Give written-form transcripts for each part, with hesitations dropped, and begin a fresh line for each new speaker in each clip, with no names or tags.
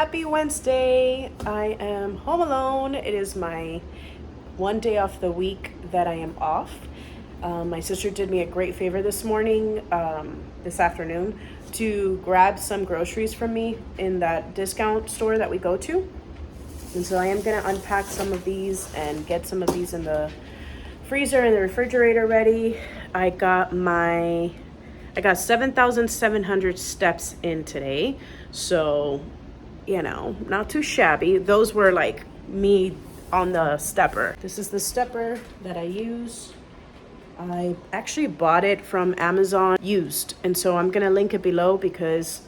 Happy Wednesday. I am home alone. It is my one day off the week that I am off. My sister did me a great favor this morning, this afternoon, to grab some groceries from me in that discount store that we go to. And so I am going to unpack some of these and get some of these in the freezer and the refrigerator ready. I got 7,700 steps in today. So, not too shabby. Those were like me on the stepper. This is the stepper that I use. I actually bought it from Amazon used. And so I'm going to link it below because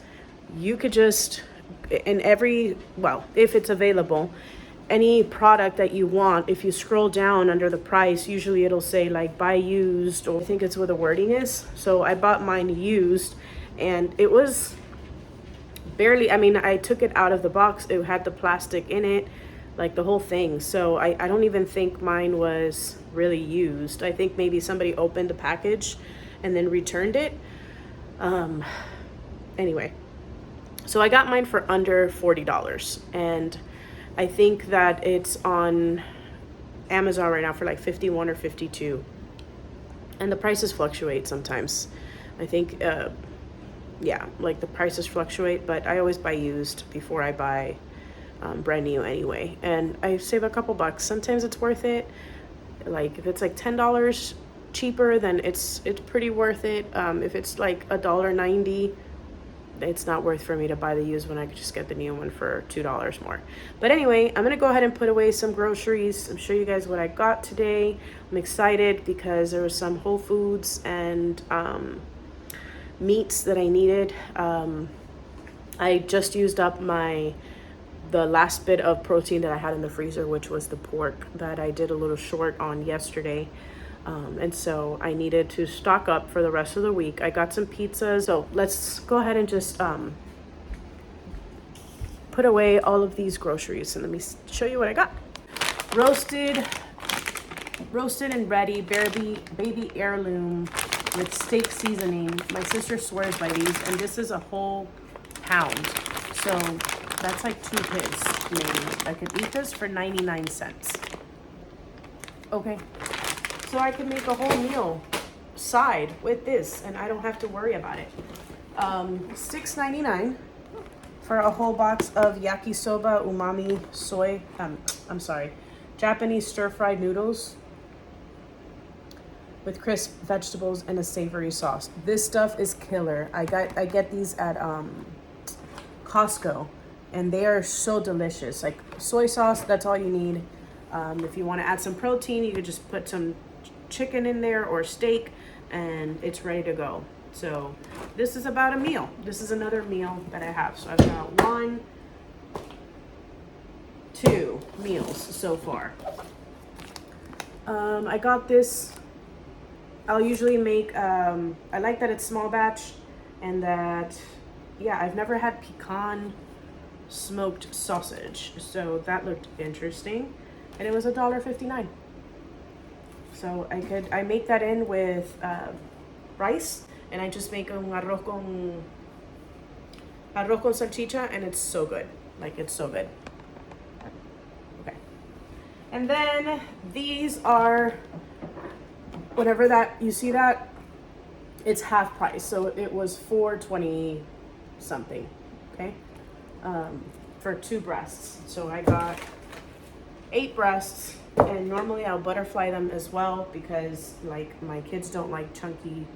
you could just, if it's available, any product that you want, if you scroll down under the price, usually it'll say like buy used, or I think it's where the wording is. So I bought mine used and it was barely, I took it out of the box. It had the plastic in it, like the whole thing. So I don't even think mine was really used. I think maybe somebody opened the package and then returned it. Anyway, so I got mine for under $40, and I think that it's on Amazon right now for like 51 or 52. And the prices fluctuate sometimes. I think, like the prices fluctuate, but I always buy used before I buy brand new anyway. And I save a couple bucks. Sometimes it's worth it. Like if it's like $10 cheaper, then it's pretty worth it. If it's like $1.90, it's not worth for me to buy the used one. I could just get the new one for $2 more. But anyway, I'm gonna go ahead and put away some groceries and show you guys what I got today. I'm excited because there was some Whole Foods and meats that I needed. I just used up the last bit of protein that I had in the freezer, which was the pork that I did a little short on yesterday. And so I needed to stock up for the rest of the week. I got some pizzas. So let's go ahead and just put away all of these groceries. And let me show you what I got. Roasted and ready baby heirloom with steak seasoning. My sister swears by these, and this is a whole pound. So that's like 2 kids maybe. I could eat this for 99 cents. Okay. So I can make a whole meal side with this and I don't have to worry about it. $6.99 for a whole box of yakisoba umami Japanese stir-fried noodles with crisp vegetables and a savory sauce. This stuff is killer. I get these at Costco and they are so delicious. Like soy sauce, that's all you need. If you want to add some protein, you could just put some chicken in there or steak and it's ready to go. So this is about a meal. This is another meal that I have. So I've got 2 meals so far. I got this. I'll usually make, I like that it's small batch and that, I've never had pecan smoked sausage. So that looked interesting. And it was $1.59. So I make that in with rice, and I just make un arroz con salchicha, and it's so good. Like, it's so good. Okay. And then these are, whatever that, you see that? It's half price. So it was $4.20 something, okay? For 2 breasts. So I got 8 breasts. And normally I'll butterfly them as well because like my kids don't like chunky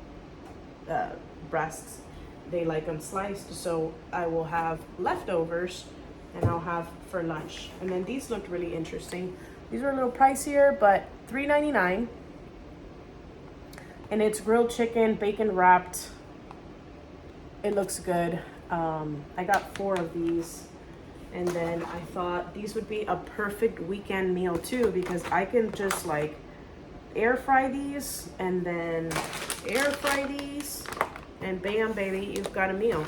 breasts. They like them sliced. So I will have leftovers and I'll have for lunch. And then these looked really interesting. These are a little pricier, but $3.99. And it's grilled chicken, bacon wrapped. It looks good. I got 4 of these. And then I thought these would be a perfect weekend meal too, because I can just like air fry these and then air fry these and bam, baby, you've got a meal,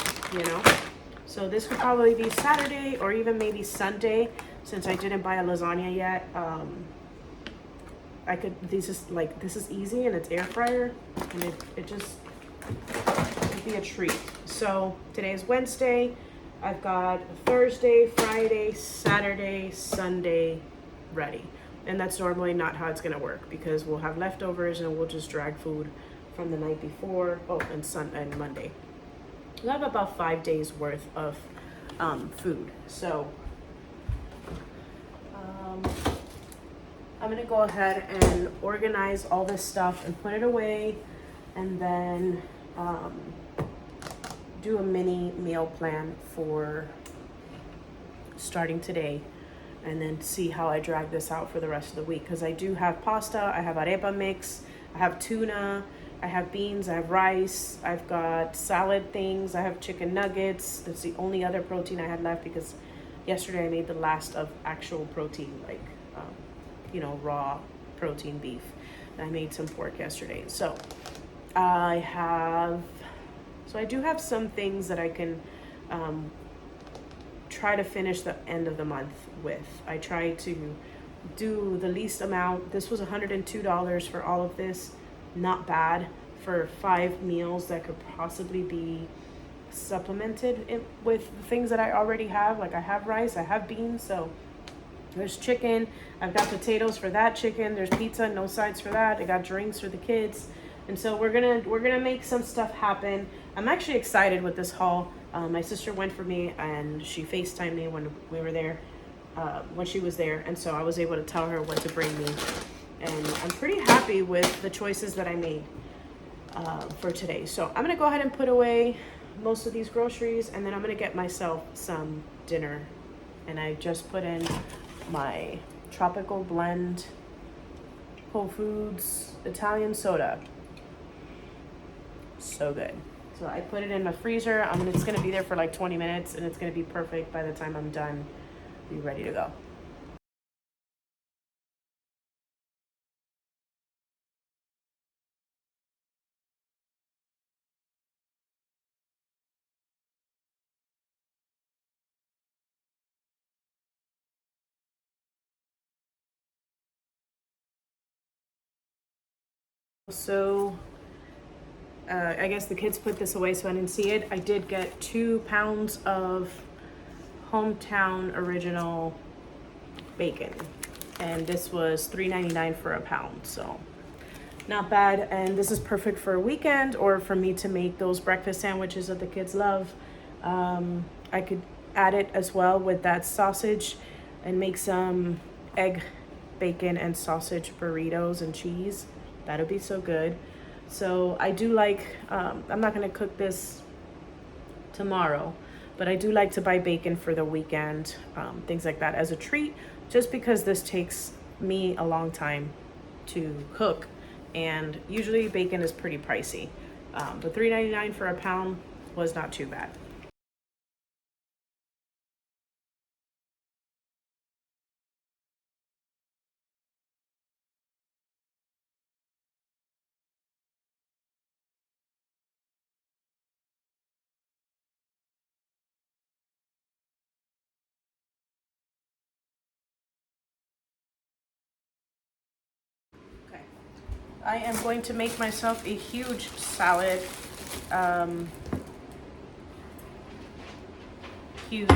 So this could probably be Saturday or even maybe Sunday, since I didn't buy a lasagna yet. This is easy and it's air fryer and it just would be a treat. So today is Wednesday. I've got Thursday, Friday, Saturday, Sunday ready. And that's normally not how it's gonna work because we'll have leftovers and we'll just drag food from the night before. Oh, and Monday. We'll have about 5 days worth of food. So I'm gonna go ahead and organize all this stuff and put it away, and then do a mini meal plan for starting today, and then see how I drag this out for the rest of the week. Because I do have pasta, I have arepa mix, I have tuna, I have beans, I have rice, I've got salad things, I have chicken nuggets. That's the only other protein I had left because yesterday I made the last of actual protein, like raw protein beef. And I made some pork yesterday. So I do have some things that I can try to finish the end of the month with. I try to do the least amount. This was $102 for all of this. Not bad for 5 meals that could possibly be supplemented with the things that I already have. Like I have rice, I have beans, so there's chicken. I've got potatoes for that chicken. There's pizza, no sides for that. I got drinks for the kids. And so we're gonna make some stuff happen. I'm actually excited with this haul. My sister went for me and she FaceTimed me when we were there, when she was there. And so I was able to tell her what to bring me. And I'm pretty happy with the choices that I made for today. So I'm gonna go ahead and put away most of these groceries, and then I'm gonna get myself some dinner. And I just put in my tropical blend Whole Foods Italian soda. So good. So I put it in my freezer. It's gonna be there for like 20 minutes, and it's gonna be perfect by the time I'm done. Be ready to go. So I guess the kids put this away so I didn't see it. I did get 2 pounds of hometown original bacon, and this was $3.99 for a pound, so not bad. And this is perfect for a weekend or for me to make those breakfast sandwiches that the kids love. I could add it as well with that sausage and make some egg, bacon, and sausage burritos and cheese. That'll be so good. So I do like, I'm not gonna cook this tomorrow, but I do like to buy bacon for the weekend, things like that as a treat, just because this takes me a long time to cook. And usually bacon is pretty pricey. But $3.99 for a pound was not too bad. Okay. I am going to make myself a huge salad. Huge.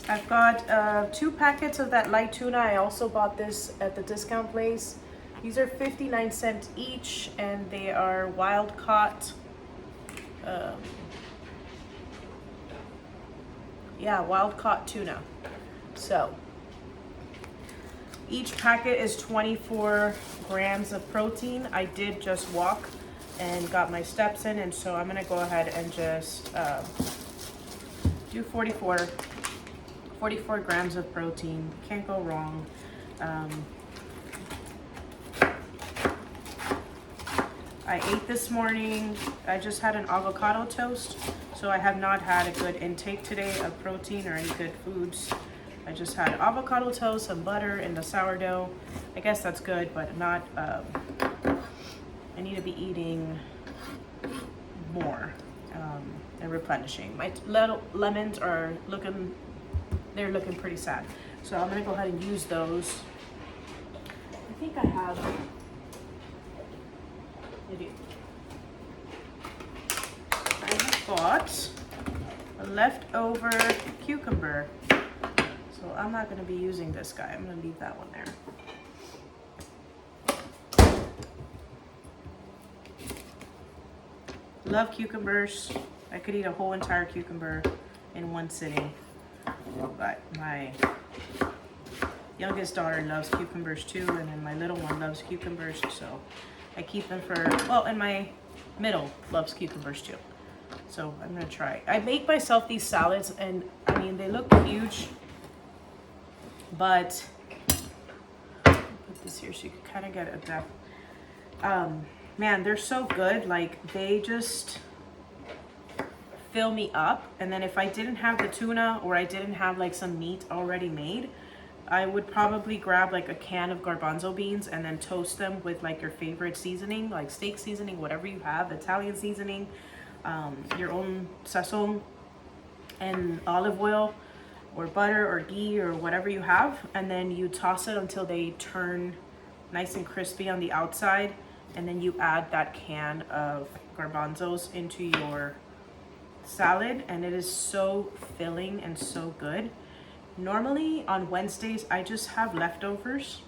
I've got 2 packets of that light tuna. I also bought this at the discount place. These are 59 cents each, and they are wild caught. Wild caught tuna. So each packet is 24 grams of protein. I did just walk and got my steps in, and so I'm gonna go ahead and just do 44 grams of protein. Can't go wrong. I ate this morning. I just had an avocado toast, so I have not had a good intake today of protein or any good foods. I just had avocado toast, some butter, and the sourdough. I guess that's good, but not, I need to be eating more and replenishing. My little lemons are looking pretty sad. So I'm gonna go ahead and use those. think I have, maybe, I have got a leftover cucumber. So I'm not gonna be using this guy. I'm gonna leave that one there. Love cucumbers. I could eat a whole entire cucumber in one sitting, but my youngest daughter loves cucumbers too, and then my little one loves cucumbers, so I keep them for, well, and my middle loves cucumbers too. So I'm gonna try. I make myself these salads, and I mean, they look huge, but I'll put this here so you can kind of get a depth. Man, they're so good. Like, they just fill me up. And then if I didn't have the tuna, or I didn't have like some meat already made, I would probably grab like a can of garbanzo beans and then toast them with like your favorite seasoning, like steak seasoning, whatever you have, Italian seasoning, your own sesame and olive oil or butter or ghee or whatever you have. And then you toss it until they turn nice and crispy on the outside. And then you add that can of garbanzos into your salad, and it is so filling and so good. Normally on Wednesdays, I just have leftovers,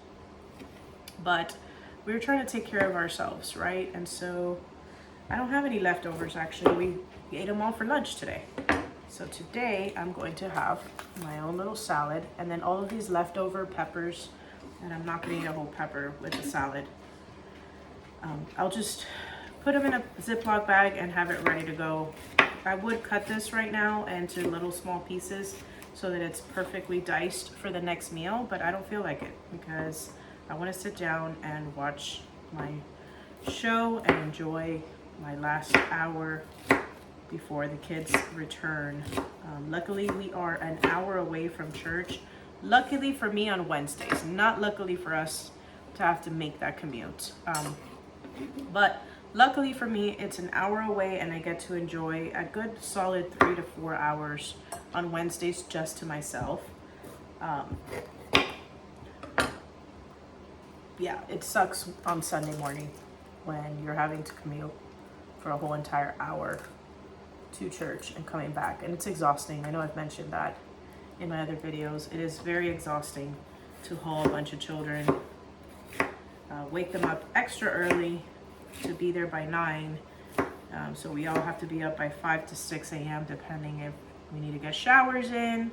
but we're trying to take care of ourselves, right? And so I don't have any leftovers actually. We ate them all for lunch today. So today I'm going to have my own little salad, and then all of these leftover peppers, and I'm not gonna eat a whole pepper with the salad. I'll just put them in a Ziploc bag and have it ready to go. I would cut this right now into little small pieces so that it's perfectly diced for the next meal, but I don't feel like it because I want to sit down and watch my show and enjoy my last hour before the kids return. Luckily, we are an hour away from church. Luckily for me on Wednesdays, not luckily for us to have to make that commute. But luckily for me, it's an hour away, and I get to enjoy a good solid 3 to 4 hours on Wednesdays just to myself. Yeah, it sucks on Sunday morning when you're having to commute for a whole entire hour to church and coming back, and it's exhausting. I know I've mentioned that in my other videos. It is very exhausting to haul a bunch of children, wake them up extra early to be there by 9. So we all have to be up by 5 to 6 a.m. depending if we need to get showers in,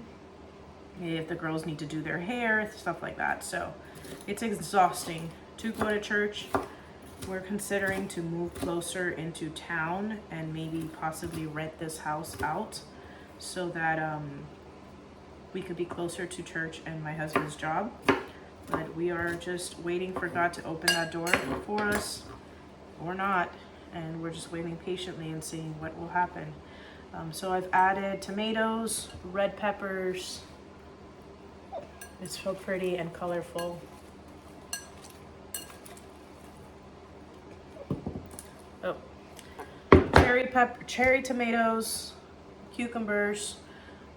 if the girls need to do their hair, stuff like that. So it's exhausting to go to church. We're considering to move closer into town and maybe possibly rent this house out so that we could be closer to church and my husband's job. But we are just waiting for God to open that door for us or not, and we're just waiting patiently and seeing what will happen. So I've added tomatoes, red peppers. It's so pretty and colorful. Oh, cherry tomatoes, cucumbers,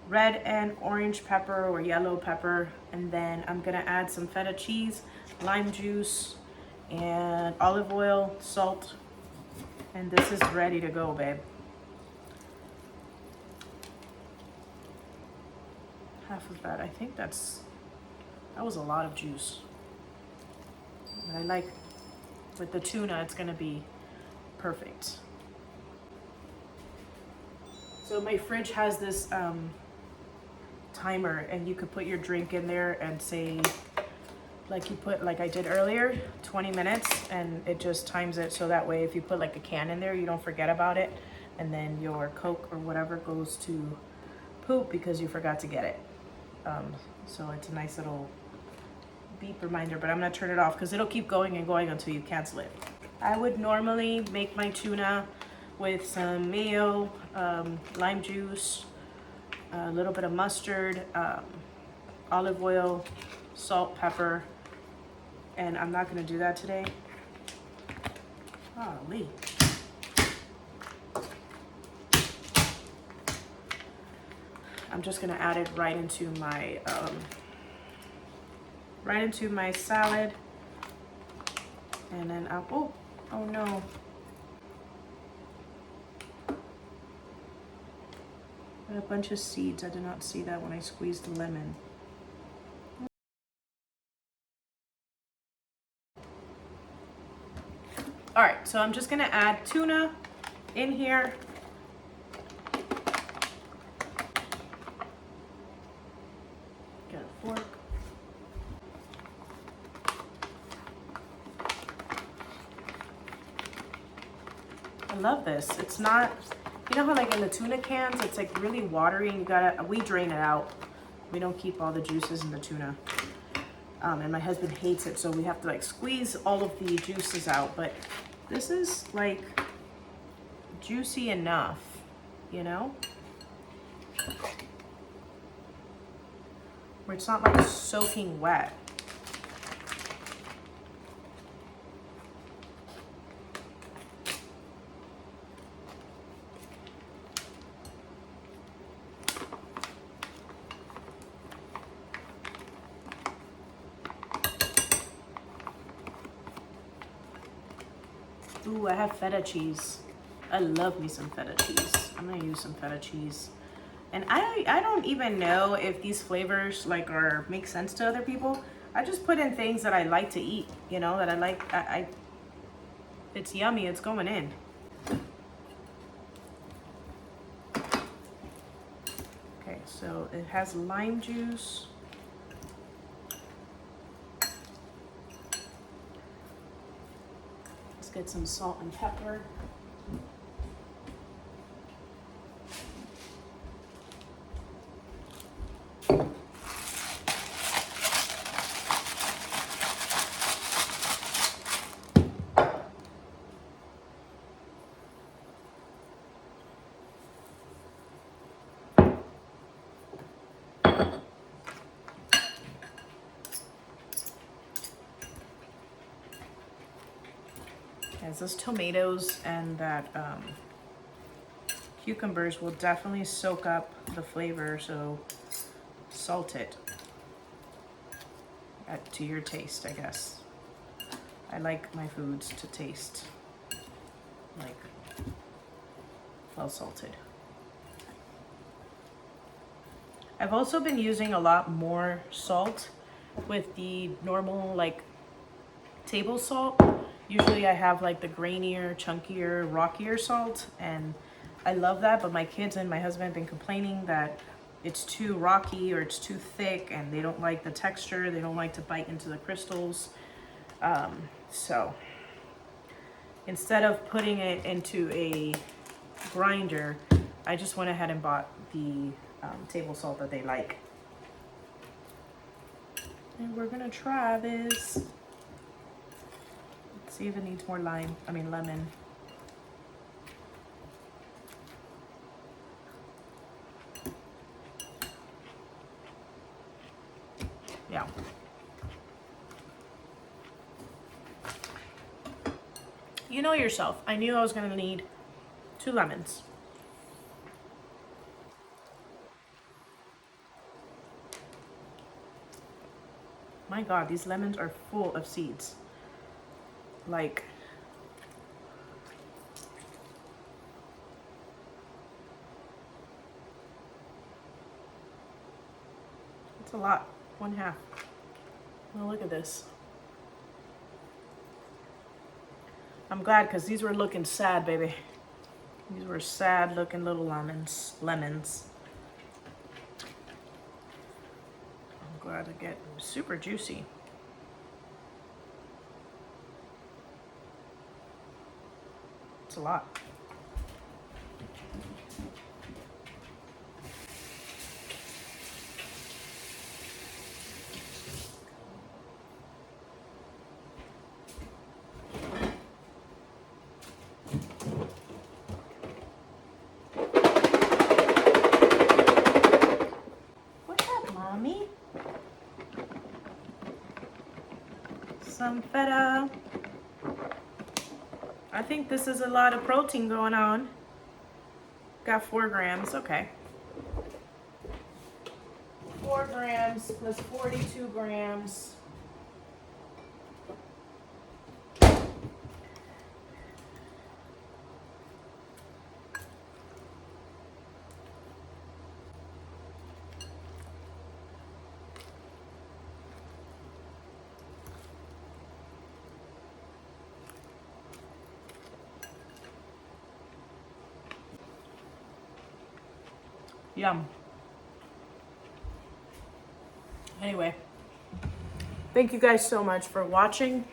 red and orange pepper or yellow pepper, and then I'm gonna add some feta cheese, lime juice, and olive oil, salt, and this is ready to go, babe. Half of that, I think that was a lot of juice. But I like, with the tuna, it's gonna be perfect. So my fridge has this timer, and you could put your drink in there and say, like you put, like I did earlier, 20 minutes, and it just times it so that way if you put like a can in there, you don't forget about it, and then your Coke or whatever goes to poop because you forgot to get it. So it's a nice little beep reminder, but I'm gonna turn it off because it'll keep going and going until you cancel it. I would normally make my tuna with some mayo, lime juice, a little bit of mustard, olive oil, salt, pepper, and I'm not gonna do that today. Golly. I'm just gonna add it right into my salad, And then oh no. A bunch of seeds. I did not see that when I squeezed the lemon. All right, so I'm just gonna add tuna in here. Get a fork. I love this. It's not, you know how like in the tuna cans, it's like really watery and we drain it out. We don't keep all the juices in the tuna. And my husband hates it, so we have to like squeeze all of the juices out. But this is like juicy enough, you know? Where it's not like soaking wet. Ooh, I have feta cheese. I love me some feta cheese. I'm gonna use some feta cheese. And I don't even know if these flavors like make sense to other people. I just put in things that I like to eat, you know, that I like. It's yummy, it's going in. Okay, so it has lime juice. Get some salt and pepper. Yes, those tomatoes and that cucumbers will definitely soak up the flavor, so salt it to your taste, I guess. I like my foods to taste like well salted. I've also been using a lot more salt with the normal like table salt. Usually I have like the grainier, chunkier, rockier salt, and I love that, but my kids and my husband have been complaining that it's too rocky or it's too thick and they don't like the texture. They don't like to bite into the crystals. So instead of putting it into a grinder, I just went ahead and bought the table salt that they like. And we're gonna try this. See if it needs more lemon. Yeah. You know yourself. I knew I was gonna need 2 lemons. My God, these lemons are full of seeds. Like, it's a lot. 1/2. Oh, look at this. I'm glad because these were looking sad, baby. These were sad looking little lemons. I'm glad to get super juicy. It's a lot. Some feta. I think this is a lot of protein going on. Got 4 grams, okay. 4 grams plus 42 grams. Yum. Anyway, thank you guys so much for watching.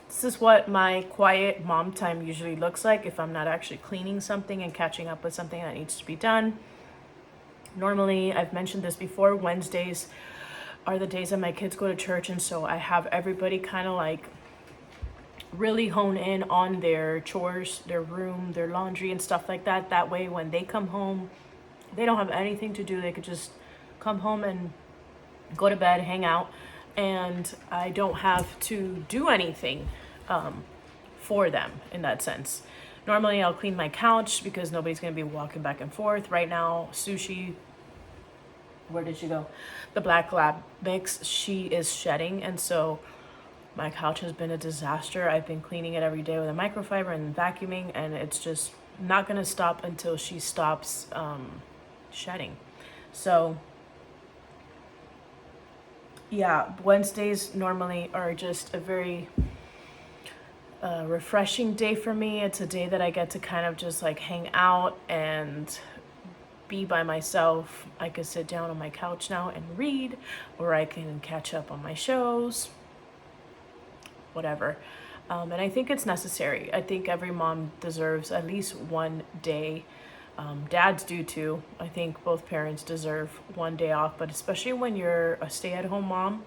This is what my quiet mom time usually looks like if I'm not actually cleaning something and catching up with something that needs to be done. Normally, I've mentioned this before, Wednesdays are the days that my kids go to church, and so I have everybody kind of like really hone in on their chores, their room, their laundry and stuff like that. That way when they come home, they don't have anything to do. They could just come home and go to bed, hang out, and I don't have to do anything for them in that sense. Normally I'll clean my couch because nobody's going to be walking back and forth. Right now, Sushi, where did she go? The black lab mix, she is shedding, and so my couch has been a disaster. I've been cleaning it every day with a microfiber and vacuuming, and it's just not going to stop until she stops shedding. So yeah, Wednesdays normally are just a very refreshing day for me. It's a day that I get to kind of just like hang out and be by myself. I could sit down on my couch now and read, or I can catch up on my shows, whatever. And I think it's necessary. I think every mom deserves at least one day. Dads do too. I think both parents deserve one day off, but especially when you're a stay-at-home mom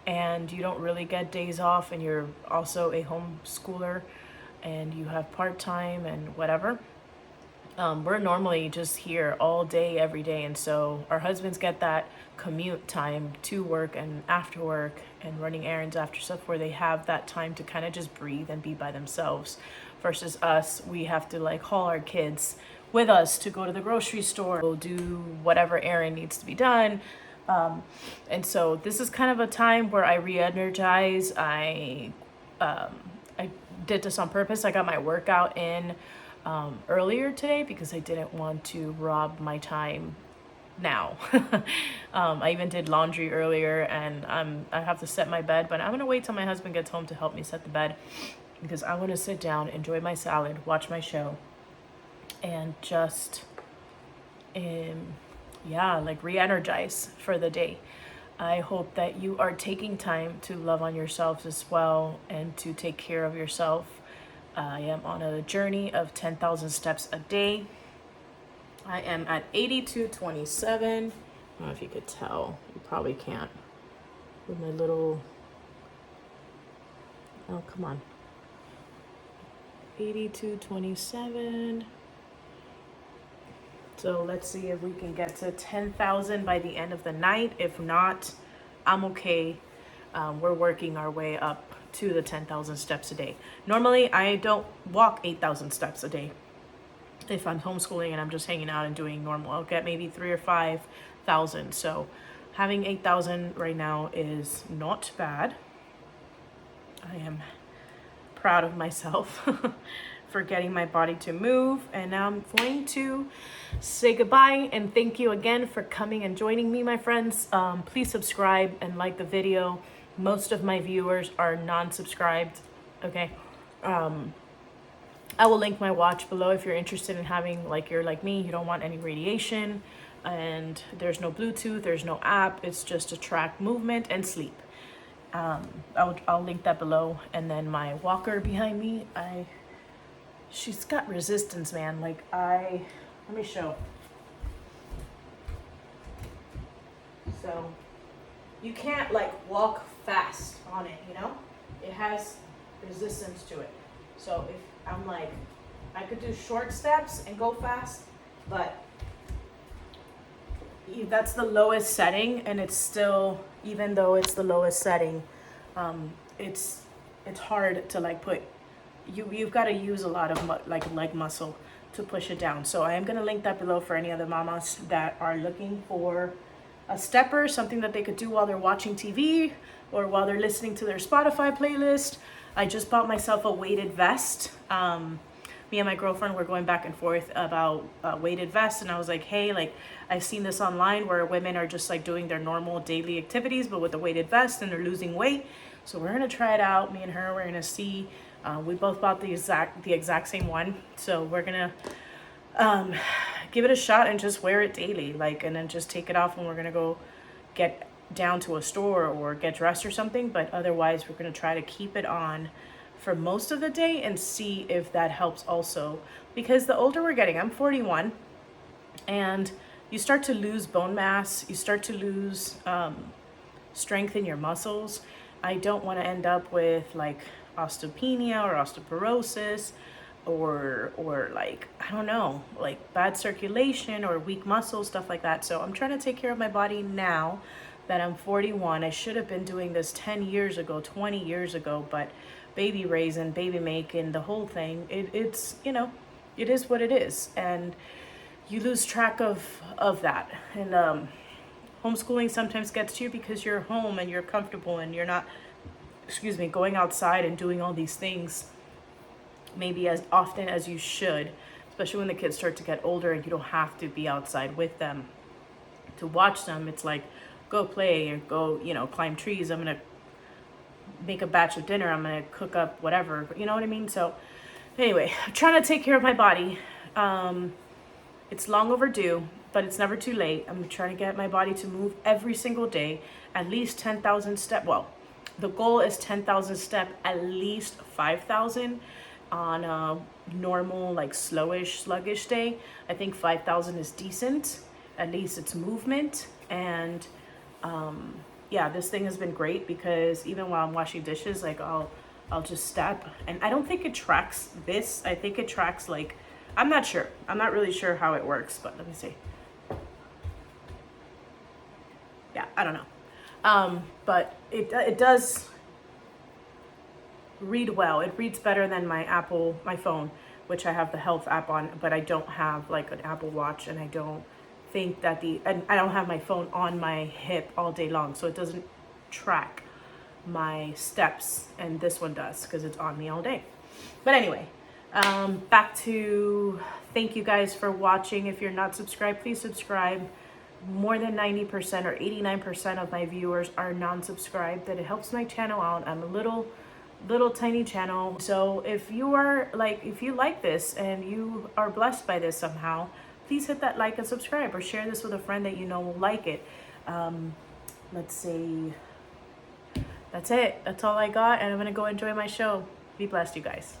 and you don't really get days off, and you're also a homeschooler and you have part-time and whatever. We're normally just here all day, every day, and so our husbands get that commute time to work and after work and running errands after stuff, where they have that time to kind of just breathe and be by themselves, versus us, we have to like haul our kids with us to go to the grocery store. We'll do whatever errand needs to be done. And so this is kind of a time where I re-energize. I did this on purpose. I got my workout in earlier today because I didn't want to rob my time now. I even did laundry earlier, and I have to set my bed, but I'm gonna wait till my husband gets home to help me set the bed, because I want to sit down, enjoy my salad, watch my show, and just like re-energize for the day. I hope that you are taking time to love on yourselves as well and to take care of yourself. I am on a journey of 10,000 steps a day. I am at 8227. I don't know if you could tell. You probably can't with my little, oh, come on. 8227. So let's see if we can get to 10,000 by the end of the night. If not, I'm okay. We're working our way up to the 10,000 steps a day. Normally, I don't walk 8,000 steps a day. If I'm homeschooling and I'm just hanging out and doing normal, I'll get maybe 3,000 or 5,000. So having 8,000 right now is not bad. I am proud of myself for getting my body to move. And now I'm going to say goodbye and thank you again for coming and joining me, my friends. Please subscribe and like the video. Most of my viewers are non-subscribed, okay? I will link my watch below if you're interested in having, like you're like me, you don't want any radiation, and there's no Bluetooth, there's no app, it's just to track movement and sleep. I'll link that below. And then my walker behind me, she's got resistance, man. Like let me show. So you can't like walk fast on it, you know? It has resistance to it. So if I'm like, I could do short steps and go fast, but that's the lowest setting, and it's still, even though it's the lowest setting, it's hard to like put, you've got to use a lot of like leg muscle to push it down. So I am going to link that below for any other mamas that are looking for a stepper, something that they could do while they're watching TV or while they're listening to their Spotify playlist. I just bought myself a weighted vest. Me and my girlfriend were going back and forth about weighted vests, and I was like, hey, like I've seen this online where women are just like doing their normal daily activities but with a weighted vest, and they're losing weight. So we're gonna try it out. Me and her, we're gonna see. We both bought the exact same one, so we're gonna um, give it a shot and just wear it daily, like, and then just take it off when we're gonna go get down to a store or get dressed or something. But otherwise, we're gonna try to keep it on for most of the day and see if that helps also. Because the older we're getting, I'm 41, and you start to lose bone mass, you start to lose strength in your muscles. I don't want to end up with like osteopenia or osteoporosis or like, I don't know, like bad circulation or weak muscles, stuff like that. So I'm trying to take care of my body now that I'm 41. I should have been doing this 10 years ago, 20 years ago, but baby raising, baby making, the whole thing, it's, you know, it is what it is. And you lose track of that. And homeschooling sometimes gets to you because you're home and you're comfortable and you're not, excuse me, going outside and doing all these things maybe as often as you should, especially when the kids start to get older and you don't have to be outside with them to watch them. It's like, go play or go, you know, climb trees. I'm gonna make a batch of dinner. I'm gonna cook up whatever, you know what I mean? So anyway, I'm trying to take care of my body. It's long overdue, but it's never too late. I'm trying to get my body to move every single day, at least 10,000 steps. Well, the goal is 10,000 steps, at least 5,000 on a normal, like sluggish day. I think 5,000 is decent. At least it's movement. And yeah, this thing has been great because even while I'm washing dishes, like I'll just step, and I don't think it tracks this. I think it tracks like, I'm not sure. I'm not really sure how it works, but let me see. Yeah, I don't know. But it does read well. It reads better than my phone, which I have the health app on, but I don't have like an Apple Watch, and I don't think that and I don't have my phone on my hip all day long, so it doesn't track my steps, and this one does because it's on me all day. But anyway, back to, thank you guys for watching. If you're not subscribed, please subscribe. More than 90% or 89% of my viewers are non-subscribed. That it helps my channel out. I'm a little tiny channel. So if you are like, if you like this and you are blessed by this somehow, please hit that like and subscribe, or share this with a friend that you know will like it. Let's see. That's it. That's all I got, and I'm gonna go enjoy my show. Be blessed, you guys.